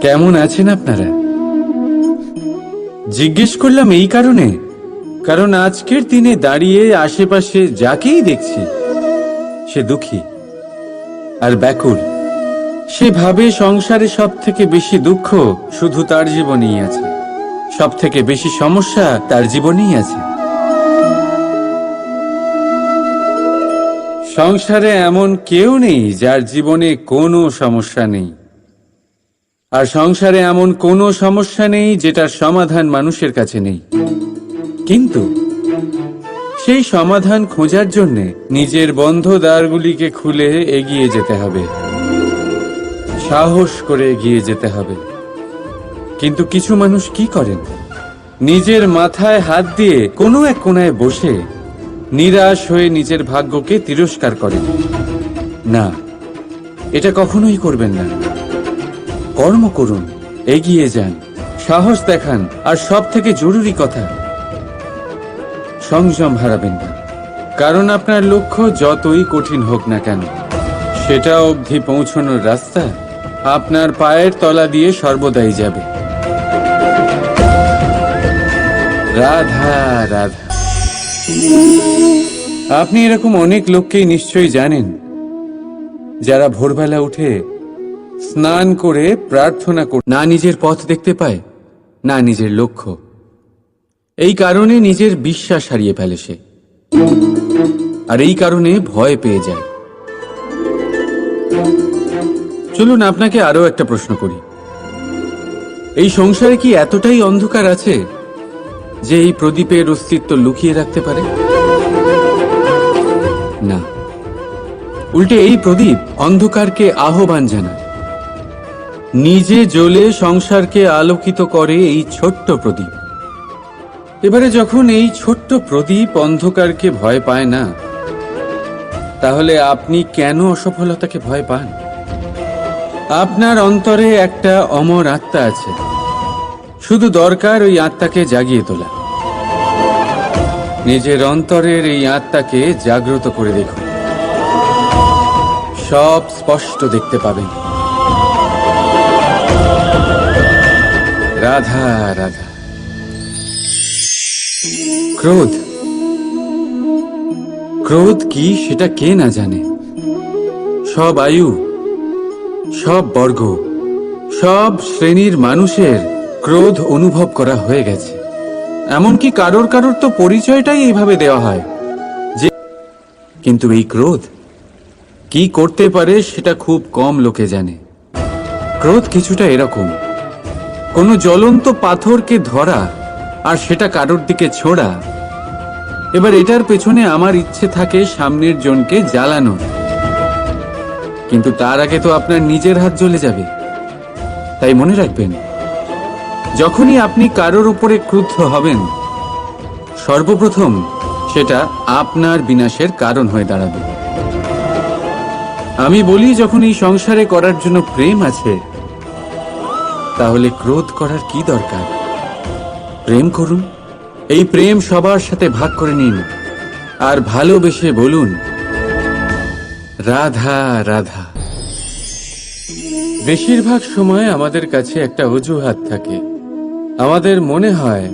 কেমন আছেন আপনারা? জিজ্ঞেস করলাম এই কারণে, কারণ আজকের দিনে দাঁড়িয়ে আশেপাশে যাকেই দেখছি সে দুঃখী আর ব্যাকুল। সে ভাবে সংসারে সব থেকে বেশি দুঃখ শুধু তার জীবনেই আছে, সব থেকে বেশি সমস্যা তার জীবনেই আছে। সংসারে এমন কেউ নেই যার জীবনে কোনো সমস্যা নেই, আর সংসারে এমন কোনো সমস্যা নেই যেটার সমাধান মানুষের কাছে নেই। কিন্তু সেই সমাধান খোঁজার জন্য নিজের বন্ধ দ্বারগুলিকে খুলে এগিয়ে যেতে হবে, সাহস করে এগিয়ে যেতে হবে। কিন্তু কিছু মানুষ কি করেন? নিজের মাথায় হাত দিয়ে কোনো এক কোণায় বসে নিরাশ হয়ে নিজের ভাগ্যকে তিরস্কার করেন। না, এটা কখনোই করবেন না। কর্ম করুন, এগিয়ে যান, সাহস দেখান, আর সব থেকে জরুরি কথা, সংযম হারাবেন না। কারণ আপনার লক্ষ্য যতই কঠিন হোক না কেন, সেটা অবধি পৌঁছানোর রাস্তা আপনার পায়ের তলা দিয়ে সর্বদাই যাবে। রাধা রাধা। আপনি এরকম অনেক লোককেই নিশ্চয়ই জানেন যারা ভোরবেলা উঠে স্নান করে প্রার্থনা করে না নিজের পথ দেখতে পায়, না নিজের লক্ষ্য। এই কারণে নিজের বিশ্বাস হারিয়ে ফেলে সে, আর এই কারণে ভয় পেয়ে যায়। চলুন আপনাকে আরো একটা প্রশ্ন করি। এই সংসারে কি এতটাই অন্ধকার আছে যে এই প্রদীপের অস্তিত্ব লুকিয়ে রাখতে পারে? না, উল্টে এই প্রদীপ অন্ধকারকে আহ্বান জানায়। নিজে জ্বলে সংসারকে আলোকিত করে এই ছোট্ট প্রদীপ। এবারে যখন এই ছোট্ট প্রদীপ অন্ধকারকে ভয় পায় না, তাহলে আপনি কেন অসফলতাকে ভয় পান? আপনার অন্তরে একটা অমর আত্মা আছে, শুধু দরকার ওই আত্মাকে জাগিয়ে তোলা। নিজের অন্তরের এই আত্মাকে জাগ্রত করে দেখুন, সব স্পষ্ট দেখতে পাবেন। রাধা রাধা। ক্রোধ, ক্রোধ কি সেটা কে না জানে? সব আয়ু, সব বর্গ, সব শ্রেণীর মানুষের ক্রোধ অনুভব করা হয়ে গেছে। এমনকি কারোর কারোর তো পরিচয়টাই এইভাবে দেওয়া হয় যে, কিন্তু এই ক্রোধ কি করতে পারে সেটা খুব কম লোকে জানে। ক্রোধ কিছুটা এরকম, কোনো জ্বলন্ত পাথরকে ধরা আর সেটা কারোর দিকে ছোড়া। এবার এটার পেছনে আমার ইচ্ছে থাকে সামনের জনকে জ্বালানোর, কিন্তু তার আগে তো আপনার নিজের হাত জ্বলে যাবে। তাই মনে রাখবেন, যখনই আপনি কারোর উপরে ক্রুদ্ধ হবেন, সর্বপ্রথম সেটা আপনার বিনাশের কারণ হয়ে দাঁড়াবে। আমি বলি, যখন এই সংসারে করার জন্য প্রেম আছে, তাহলে ক্রোধ করার কি দরকার? প্রেম করুন, এই প্রেম সবার সাথে ভাগ করে নিন, আর ভালোবেসে বলুন রাধা রাধা। বেশিরভাগ সময় আমাদের কাছে একটা অজুহাত থাকে। আমাদের মনে হয়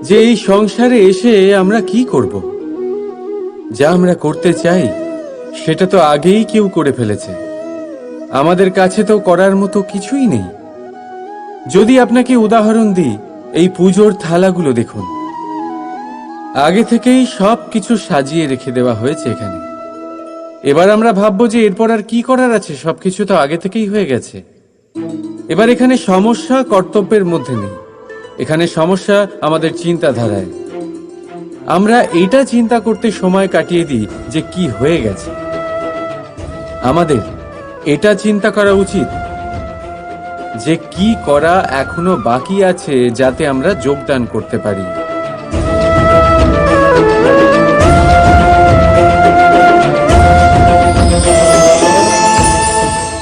যে এই সংসারে এসে আমরা কি করব? যা আমরা করতে চাই সেটা তো আগেই কেউ করে ফেলেছে, আমাদের কাছে তো করার মতো কিছুই নেই। যদি আপনাকে উদাহরণ দিই, এই পুজোর থালাগুলো দেখুন, আগে থেকেই সব কিছু সাজিয়ে রেখে দেওয়া হয়েছে এখানে। এবার আমরা ভাববো যে এরপর আর কি করার আছে, সবকিছু তো আগে থেকেই হয়ে গেছে। এবার এখানে সমস্যা কর্তব্যের মধ্যে নেই, এখানে সমস্যা আমাদের চিন্তাধারায়। আমরা এটা চিন্তা করতে সময় কাটিয়ে দিই যে কি হয়ে গেছে। আমাদের এটা চিন্তা করা উচিত যে কি করা এখনো বাকি আছে, যাতে আমরা যোগদান করতে পারি।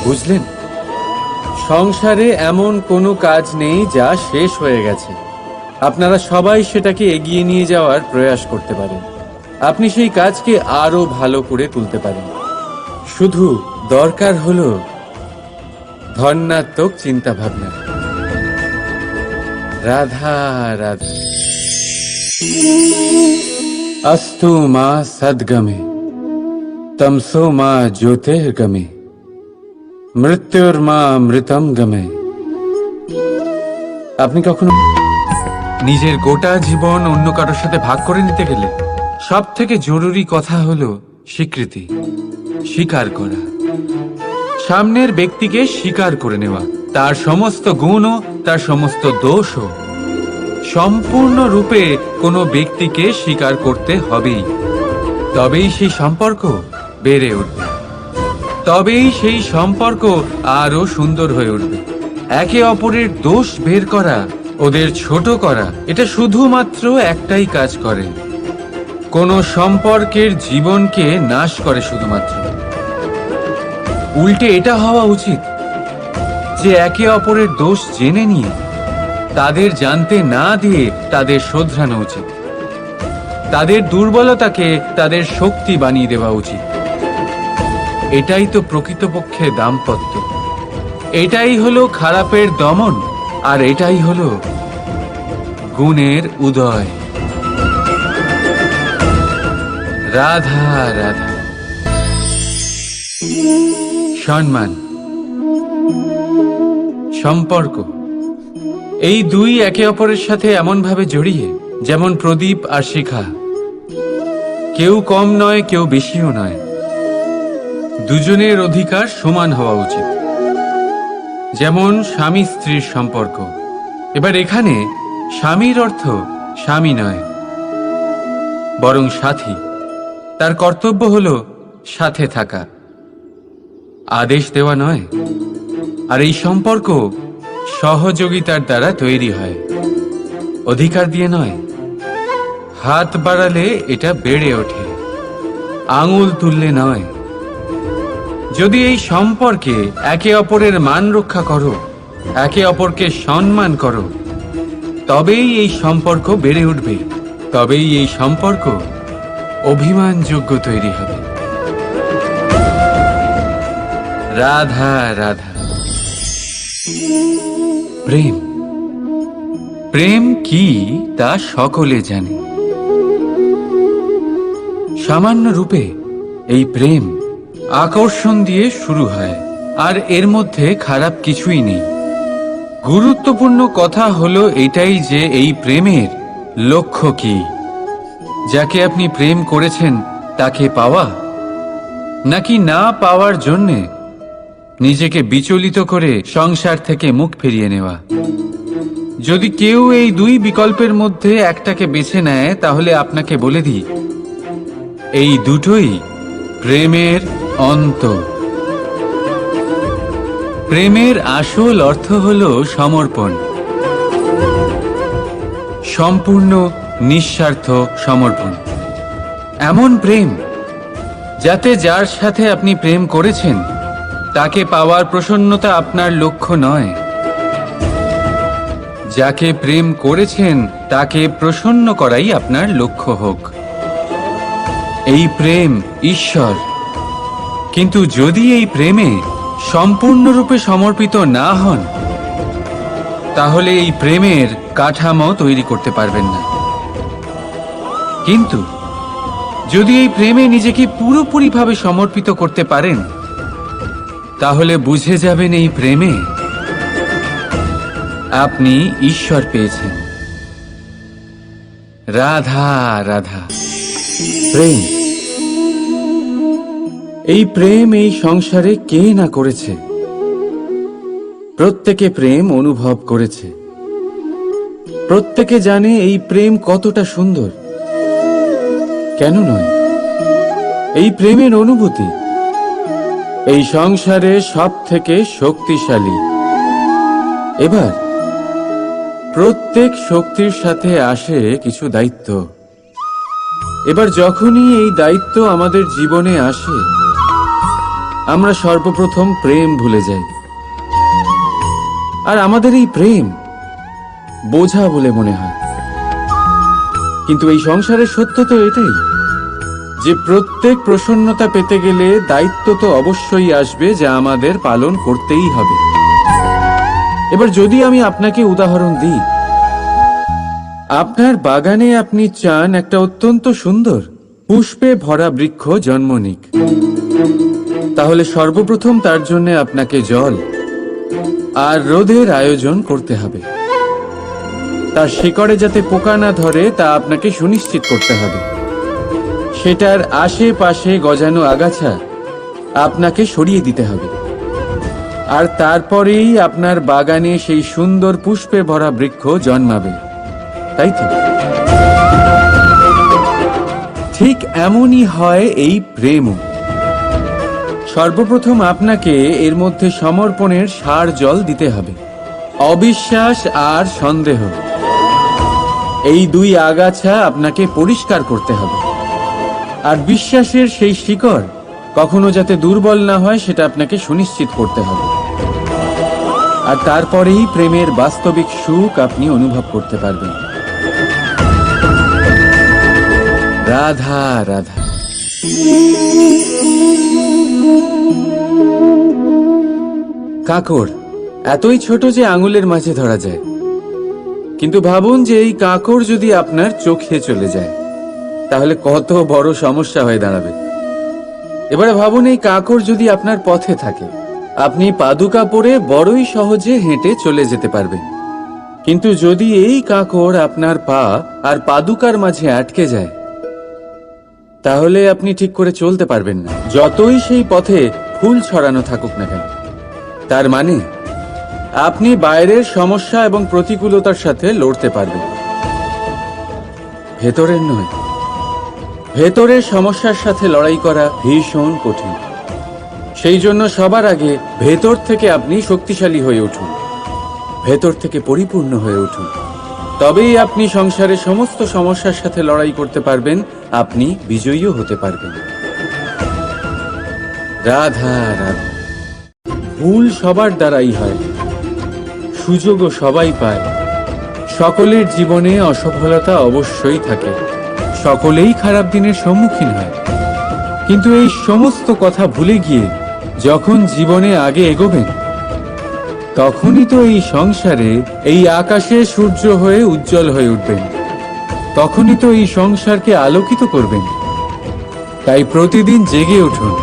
বুঝলেন, সংসারে এমন কোনো কাজ নেই যা শেষ হয়ে গেছে। আপনারা সবাই সেটাকে এগিয়ে নিয়ে যাওয়ার প্রয়াস করতে পারেন। আপনি সেই কাজকে আরো ভালো করে তুলতে পারেন। শুধু দরকার হলো ধন্যাত্মক চিন্তা ভাবনা। রাধা রাধা। अस्तु मा सद्गमे तमसो मा ज्योतिर्गमे মৃত্যুর্মা মৃতম গমে। আপনি কখনো নিজের গোটা জীবন অন্য কারোর সাথে ভাগ করে নিতে গেলে সব থেকে জরুরি কথা হলো স্বীকৃতি, স্বীকার করা। সামনের ব্যক্তিকে স্বীকার করে নেওয়া, তার সমস্ত গুণও তার সমস্ত দোষও। সম্পূর্ণরূপে কোনো ব্যক্তিকে স্বীকার করতে হবেই, তবেই সেই সম্পর্ক বেড়ে উঠবে, তবেই সেই সম্পর্ক আরো সুন্দর হয়ে উঠবে। একে অপরের দোষ বের করা, ওদের ছোট করা, এটা শুধুমাত্র একটাই কাজ করে, কোনো সম্পর্কের জীবনকে নাশ করে শুধুমাত্র। উল্টে এটা হওয়া উচিত যে একে অপরের দোষ জেনে নিয়ে তাদের জানতে না দিয়ে তাদের শোধরানো উচিত। তাদের দুর্বলতাকে তাদের শক্তি বানিয়ে দেওয়া উচিত। এটাই তো প্রকৃতপক্ষে দাম্পত্য। এটাই হলো খারাপের দমন, আর এটাই হলো গুণের উদয়। রাধা রাধা। সম্মান, সম্পর্ক, এই দুই একে অপরের সাথে এমন ভাবে জড়িয়ে যেমন প্রদীপ আর শিখা। কেউ কম নয়, কেউ বেশিও নয়। দুজনের অধিকার সমান হওয়া উচিত, যেমন স্বামী স্ত্রীর সম্পর্ক। এবার এখানে স্বামীর অর্থ স্বামী নয়, বরং সাথী। তার কর্তব্য হলো সাথে থাকা, আদেশ দেওয়া নয়। আর এই সম্পর্ক সহযোগিতার দ্বারা তৈরি হয়, অধিকার দিয়ে নয়। হাত বাড়ালে এটা বেড়ে ওঠে, আঙুল তুললে নয়। যদি এই সম্পর্কে একে অপরের মান রক্ষা করো, একে অপরকে সম্মান করো, তবেই এই সম্পর্ক বেড়ে উঠবে, তবেই এই সম্পর্ক অভিমানযোগ্য তৈরি হবে। রাধা রাধা। প্রেম, প্রেম কি তা সকলে জানে। সামান্য রূপে এই প্রেম আকর্ষণ দিয়ে শুরু হয়, আর এর মধ্যে খারাপ কিছুই নেই। গুরুত্বপূর্ণ কথা হলো এটাই যে এই প্রেমের লক্ষ্য কি। যাকে আপনি প্রেম করেছেন তাকে পাওয়া, নাকি না পাওয়ার জন্যে নিজেকে বিচলিত করে সংসার থেকে মুখ ফিরিয়ে নেওয়া। যদি কেউ এই দুই বিকল্পের মধ্যে একটাকে বেছে নেয়, তাহলে আপনাকে বলে দিই, এই দুটোই প্রেমের অন্ত। প্রেমের আসল অর্থ হলো সমর্পণ, সম্পূর্ণ নিঃস্বার্থ সমর্পণ। এমন প্রেম যাতে যার সাথে আপনি প্রেম করেছেন তাকে পাওয়ার প্রসন্নতা আপনার লক্ষ্য নয়, যাকে প্রেম করেছেন তাকে প্রসন্ন করাই আপনার লক্ষ্য হোক। এই প্রেম ঈশ্বর। কিন্তু যদি এই প্রেমে সম্পূর্ণরূপে সমর্পিত না হন, তাহলে এই প্রেমের কাঠামো তৈরি করতে পারবেন না। কিন্তু যদি এই প্রেমে নিজেকে পুরোপুরিভাবে সমর্পিত করতে পারেন, তাহলে বুঝে যাবেন এই প্রেমে আপনি ঈশ্বর পেয়েছেন। রাধা রাধা। প্রেম, এই প্রেম এই সংসারে কে না করেছে। প্রত্যেকে প্রেম অনুভব করেছে, প্রত্যেকে জানে এই প্রেম কতটা সুন্দর। কেন নয়? এই প্রেমের অনুভূতি এই সংসারে সব থেকে শক্তিশালী। এবার প্রত্যেক শক্তির সাথে আসে কিছু দায়িত্ব। এবার যখনই এই দায়িত্ব আমাদের জীবনে আসে, আমরা সর্বপ্রথম প্রেম ভুলে যাই। আর আমাদের এই প্রেম বোঝা বলে মনে হয়। কিন্তু এই সংসারের সত্য তো এটাই যে প্রত্যেক প্রসন্নতা পেতে গেলে দায়িত্ব তো অবশ্যই আসবে, যা আমাদের পালন করতেই হবে। এবার যদি আমি আপনাকে উদাহরণ দিই, আপনার বাগানে আপনি চান একটা অত্যন্ত সুন্দর পুষ্পে ভরা বৃক্ষ জন্ম নিক, তাহলে সর্বপ্রথম তার জন্য আপনাকে জল আর রোদের আয়োজন করতে হবে। তার শিকড়ে যাতে পোকা না ধরে তা আপনাকে সুনিশ্চিত করতে হবে। সেটার আশেপাশে গজানো আগাছা আপনাকে সরিয়ে দিতে হবে। আর তারপরেই আপনার বাগানে সেই সুন্দর পুষ্পে ভরা বৃক্ষ জন্মাবে, তাই তো? ঠিক এমনই হয় এই প্রেমও। সর্বপ্রথম আপনাকে এর মধ্যে সমর্পণের সার জল দিতে হবে। অবিশ্বাস আর সন্দেহ, এই দুই আগাছা আপনাকে পরিষ্কার করতে হবে। আর বিশ্বাসের সেই শিকড় কখনো যাতে দুর্বল না হয় সেটা আপনাকে সুনিশ্চিত করতে হবে। আর তারপরেই প্রেমের বাস্তবিক সুখ আপনি অনুভব করতে পারবেন। রাধা রাধা। কাঁকড় এতই ছোট যে আঙুলের মাঝে ধরা যায়, কিন্তু ভাবুন যে এই কাঁকড় যদি আপনার চোখে চলে যায় তাহলে কত বড় সমস্যা হয়ে দাঁড়াবে। এবারে ভাবুন এই কাঁকড় যদি আপনার পথে থাকে, আপনি পাদুকা পরে বড়ই সহজে হেঁটে চলে যেতে পারবেন। কিন্তু যদি এই কাঁকড় আপনার পা আর পাদুকার মাঝে আটকে যায় তাহলে আপনি ঠিক করে চলতে পারবেন না, যতই সেই পথে ফুল ছড়ানো থাকুক না কেন। তার মানে আপনি বাইরের সমস্যা এবং প্রতিকূলতার সাথে লড়তে পারবেন, ভেতরের নয়। ভেতরের সমস্যার সাথে লড়াই করা ভীষণ কঠিন। সেই জন্য সবার আগে ভেতর থেকে আপনি শক্তিশালী হয়ে উঠুন, ভেতর থেকে পরিপূর্ণ হয়ে উঠুন। তবেই আপনি সংসারের সমস্ত সমস্যার সাথে লড়াই করতে পারবেন, আপনি বিজয়ীও হতে পারবেন। রাধা রাধা। ভুল সবার দ্বারাই হয়, সুযোগও সবাই পায়। সকলের জীবনে অসফলতা অবশ্যই থাকে, সকলেই খারাপ দিনের সম্মুখীন হয়। কিন্তু এই সমস্ত কথা ভুলে গিয়ে যখন জীবনে আগে এগোবেন, তখনই তো এই সংসারে এই আকাশে সূর্য হয়ে উজ্জ্বল হয়ে উঠবেন, তখনই তো এই সংসারকে আলোকিত করবেন। তাই প্রতিদিন জেগে উঠুন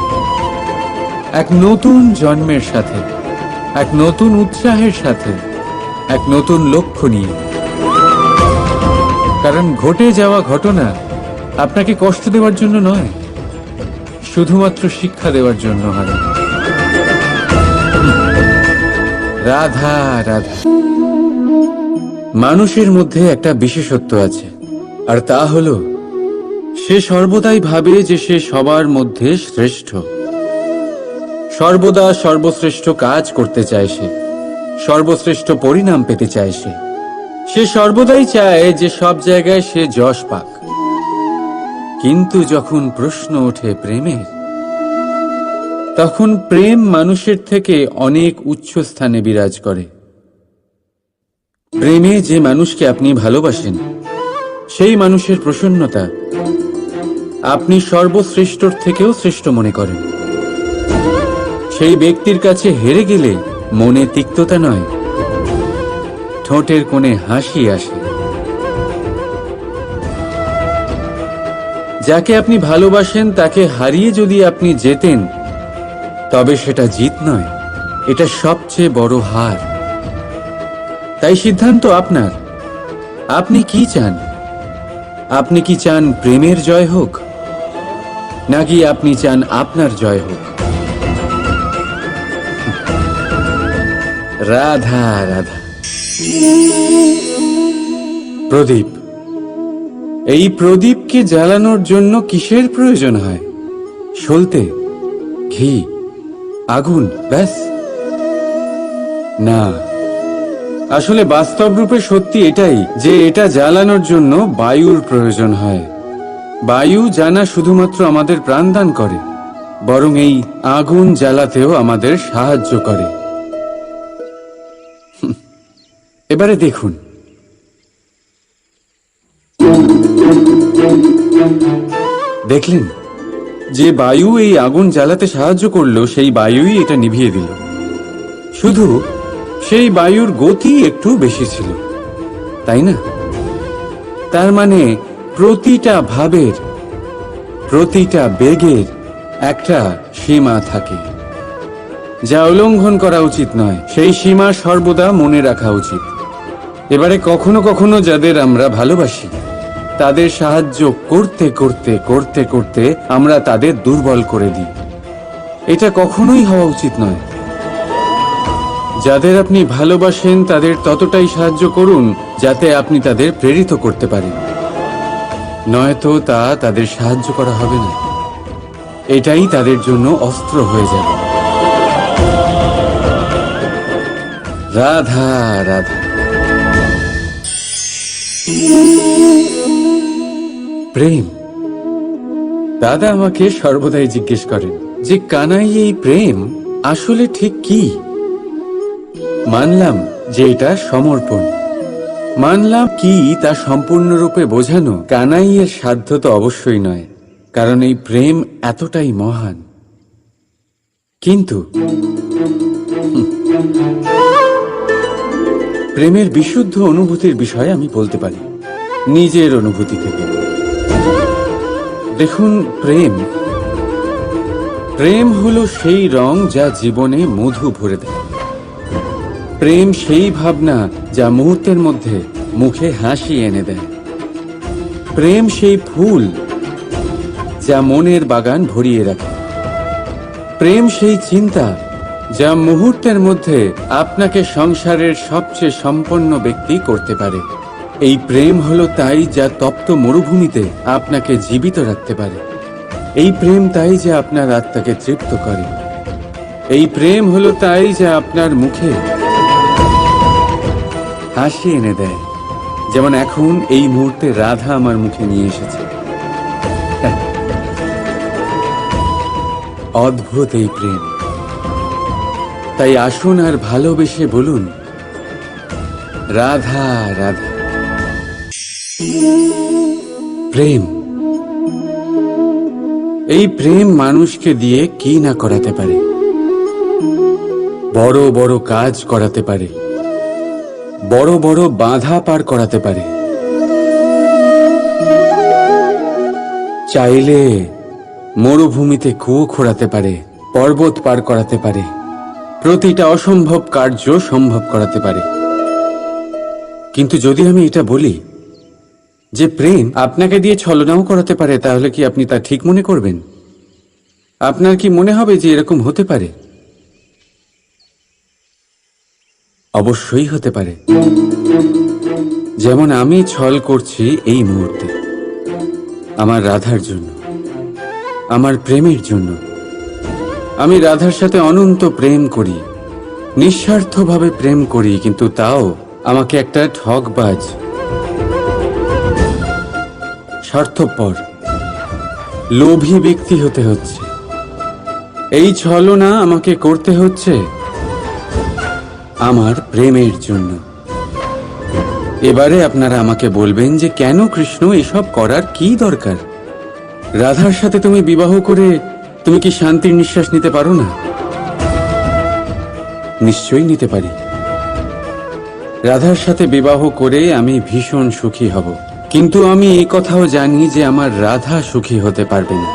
এক নতুন জন্মের সাথে, এক নতুন উৎসাহের সাথে, এক নতুন লক্ষ্য নিয়ে। কারণ ঘটে যাওয়া ঘটনা আপনাকে কষ্ট দেওয়ার জন্য নয়, শুধুমাত্র শিক্ষা দেওয়ার জন্য হয়। রাধা রাধা। মানুষের মধ্যে একটা বিশেষত্ব আছে, আর তা হলো সে সর্বদাই ভাবে যে সে সবার মধ্যে শ্রেষ্ঠ। সর্বদা সর্বশ্রেষ্ঠ কাজ করতে চায় সে, সর্বশ্রেষ্ঠ পরিণাম পেতে চায় সে সর্বদাই চায় যে সব জায়গায় সে যশ পাক। কিন্তু যখন প্রশ্ন ওঠে প্রেমের, তখন প্রেম মানুষের থেকে অনেক উচ্চ স্থানে বিরাজ করে। প্রেমে যে মানুষকে আপনি ভালোবাসেন, সেই মানুষের প্রসন্নতা আপনি সর্বশ্রেষ্ঠর থেকেও শ্রেষ্ঠ মনে করেন। সেই ব্যক্তির কাছে হেরে গেলে মনে তিক্ততা নয়, ঠোঁটের কোণে হাসি আসে। যাকে আপনি ভালোবাসেন তাকে হারিয়ে যদি আপনি জেতেন, তবে সেটা জিত নয়, এটা সবচেয়ে বড় হার। তাই সিদ্ধান্ত আপনার। আপনি কি চান? আপনি কি চান প্রেমের জয় হোক, নাকি আপনি চান আপনার জয় হোক? রাধা রাধা। প্রদীপ, এই প্রদীপকে জ্বালানোর জন্য কিসের প্রয়োজন হয়? সলতে, ঘি, আগুন, ব্যাস? না, আসলে বাস্তব রূপে সত্যি এটাই যে এটা জ্বালানোর জন্য বায়ুর প্রয়োজন হয়। বায়ু জানা শুধুমাত্র আমাদের প্রাণদান করে, বরং এই আগুন জ্বালাতেও আমাদের সাহায্য করে। এবারে দেখুন, দেখলেন যে বায়ু এই আগুন জ্বালাতে সাহায্য করলো, সেই বায়ুই এটা নিভিয়ে দিল। শুধু সেই বায়ুর গতি একটু বেশি ছিল, তাই না? তার মানে প্রতিটা ভাবের, প্রতিটা বেগের একটা সীমা থাকে, যা উল্লঙ্ঘন করা উচিত নয়। সেই সীমা সর্বদা মনে রাখা উচিত। এবারে কখনো কখনো যাদের আমরা ভালোবাসি, তাদের সাহায্য করতে করতে করতে করতে আমরা তাদের দুর্বল করে দিই। এটা কখনোই হওয়া উচিত নয়। যাদের আপনি ভালোবাসেন তাদের ততটাই সাহায্য করুন যাতে আপনি তাদের প্রেরিত করতে পারেন, নয়তো তা তাদের সাহায্য করা হবে না। এটাই তাদের জন্য অস্ত্র হয়ে যাবে। রাধা রাধা। প্রেম। দাদা আমাকে সর্বদাই জিজ্ঞেস করেন যে কানাই, এই প্রেম আসলে ঠিক কি? মানলাম যে এটা সমর্পণ, মানলাম কি তা সম্পূর্ণরূপে বোঝানো কানাইয়ের সাধ্য তো অবশ্যই নয়, কারণ এই প্রেম এতটাই মহান। কিন্তু প্রেমের বিশুদ্ধ অনুভূতির বিষয়ে আমি বলতে পারি নিজের অনুভূতি থেকে। দেখুন, প্রেম হলো সেই রং যা জীবনে মধু ভরে দেয়। প্রেম সেই ভাবনা যা মুহূর্তের মধ্যে মুখে হাসি এনে দেয়। প্রেম সেই ফুল যা মনের বাগান ভরিয়ে রাখে। প্রেম সেই চিন্তা যা মুহূর্তের মধ্যে আপনাকে সংসারের সবচেয়ে সম্পন্ন ব্যক্তি করতে পারে। এই প্রেম হলো তাই যা তপ্ত মরুভূমিতে আপনাকে জীবিত রাখতে পারে। এই প্রেম তাই যা আপনার আত্মাকে তৃপ্ত করে। এই প্রেম হলো তাই যা আপনার মুখে হাসি এনে দেয়, যেমন এখন এই মুহূর্তে রাধা আমার মুখে নিয়ে এসেছে। অদ্ভুত এই প্রেম। তাই আসুন আর ভালোবেসে বলুন, রাধা রাধা। প্রেম, এই প্রেম মানুষকে দিয়ে কি না করাতে পারে। বড় বড় কাজ করাতে পারে, বড় বড় বাধা পার করাতে পারে। চাইলে মরুভূমিতে কুয়ো খোঁড়াতে পারে, পর্বত পার করাতে পারে, প্রতিটা অসম্ভব কার্য সম্ভব করাতে পারে। কিন্তু যদি আমি এটা বলি যে প্রেম আপনাকে দিয়ে ছলনাও করাতে পারে, তাহলে কি আপনি তা ঠিক মনে করবেন? আপনার কি মনে হবে যে এরকম হতে পারে? অবশ্যই হতে পারে। যেমন আমি ছল করছি এই মুহূর্তে আমার রাধার জন্য, আমার প্রেমের জন্য। আমি রাধার সাথে অনন্ত প্রেম করি, নিঃস্বার্থভাবে প্রেম করি, কিন্তু তাও আমাকে একটা ঠকবাজ, স্বার্থপর, লোভী ব্যক্তি হতে হচ্ছে। এই ছলনা আমাকে করতে হচ্ছে আমার প্রেমের জন্য। এবারে আপনারা আমাকে বলবেন যে কেন কৃষ্ণ এসব করার কি দরকার? রাধার সাথে তুমি বিবাহ করে তুমি কি শান্তির নিঃশ্বাস নিতে পারো না? নিশ্চয়ই নিতে পারি। রাধার সাথে বিবাহ করে আমি ভীষণ সুখী হব, কিন্তু আমি এই কথাও জানি যে আমার রাধা সুখী হতে পারবে না।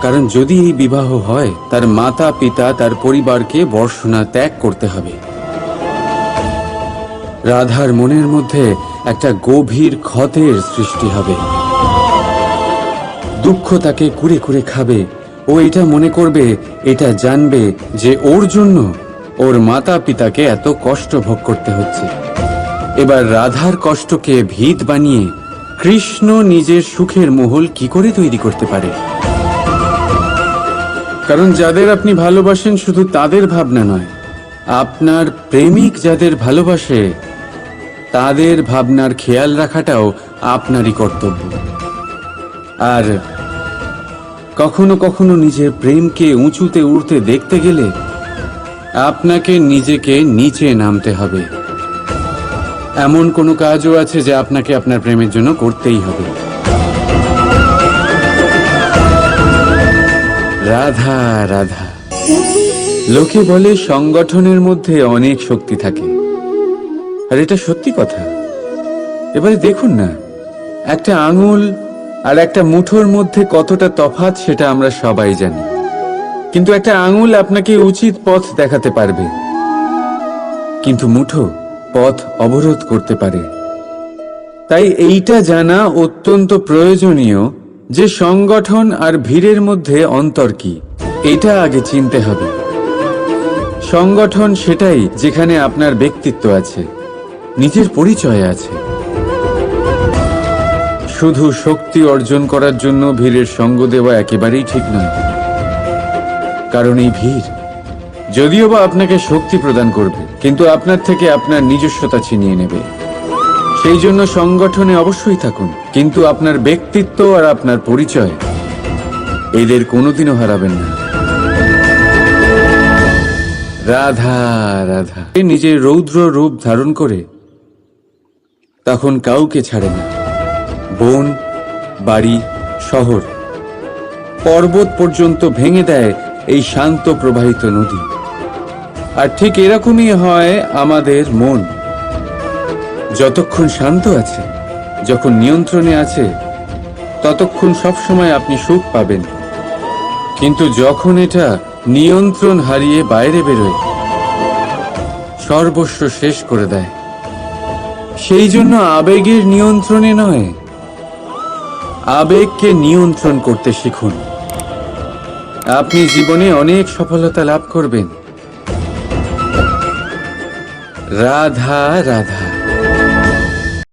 কারণ যদি এই বিবাহ হয়, তার মাতা পিতা, তার পরিবারকে বর্ষণা ত্যাগ করতে হবে। রাধার মনের মধ্যে একটা গভীর ক্ষতের সৃষ্টি হবে। দুঃখ তাকে কুরে কুরে খাবে। ও এটা মনে করবে, এটা জানবে যে ওর জন্য ওর মাতা পিতাকে এত কষ্ট ভোগ করতে হচ্ছে। এবার রাধার কষ্টকে ভিত বানিয়ে কৃষ্ণ নিজের সুখের মহল কি করে তৈরি করতে পারে? কারণ যাদের আপনি ভালোবাসেন শুধু তাদের ভাবনা নয়, আপনার প্রেমিক যাদের ভালোবাসে তাদের ভাবনার খেয়াল রাখাটাও আপনারই কর্তব্য। আর কখনো কখনো নিজের প্রেমকে উঁচুতে উঠতে দেখতে গেলে আপনাকে নিজেকে নিচে নামতে হবে। এমন কোনো কাজও আছে যা আপনাকে আপনার প্রেমের জন্য করতেই হবে। রাধা রাধা। লোকে বলে সংগঠনের মধ্যে অনেক শক্তি থাকে, আর এটা সত্যি কথা। এবারে দেখুন না, একটা আঙুল আর একটা মুঠোর মধ্যে কতটা তফাৎ সেটা আমরা সবাই জানি। কিন্তু একটা আঙুল আপনাকে উচিত পথ দেখাতে পারবে, কিন্তু মুঠো পথ অবরোধ করতে পারে। তাই এইটা জানা অত্যন্ত প্রয়োজনীয় যে সংগঠন আর ভিড়ের মধ্যে অন্তর কি, এটা আগে চিনতে হবে। সংগঠন সেটাই যেখানে আপনার ব্যক্তিত্ব আছে, নিজের পরিচয় আছে। শুধু শক্তি অর্জন করার জন্য ভিড়ের সঙ্গ দেওয়া একেবারেই ঠিক নয়, কারণ এই ভিড় যদিও বা আপনাকে শক্তি প্রদান করবে, কিন্তু আপনার থেকে আপনার নিজস্বতা ছিনিয়ে নেবে। সেই জন্য সংগঠনে অবশ্যই থাকুন, কিন্তু আপনার ব্যক্তিত্ব আর আপনার পরিচয় এদের কোনোদিনও হারাবেন না। রাধা রাধা নিজের রৌদ্র রূপ ধারণ করে তখন কাউকে ছাড়ে না। বন, বাড়ি, শহর, পর্বত পর্যন্ত ভেঙে দেয় এই শান্ত প্রবাহিত নদী। আর ঠিক এরকমই হয় আমাদের মন। যতক্ষণ শান্ত আছে, যখন নিয়ন্ত্রণে আছে, ততক্ষণ সবসময় আপনি সুখ পাবেন। কিন্তু যখন এটা নিয়ন্ত্রণ হারিয়ে বাইরে বেরোয়, সর্বস্ব শেষ করে দেয়। সেই জন্য আবেগের নিয়ন্ত্রণে নয়, আবেগকে নিয়ন্ত্রণ করতে শিখুন। আপনি জীবনে অনেক সফলতা লাভ করবেন। রাধা রাধা।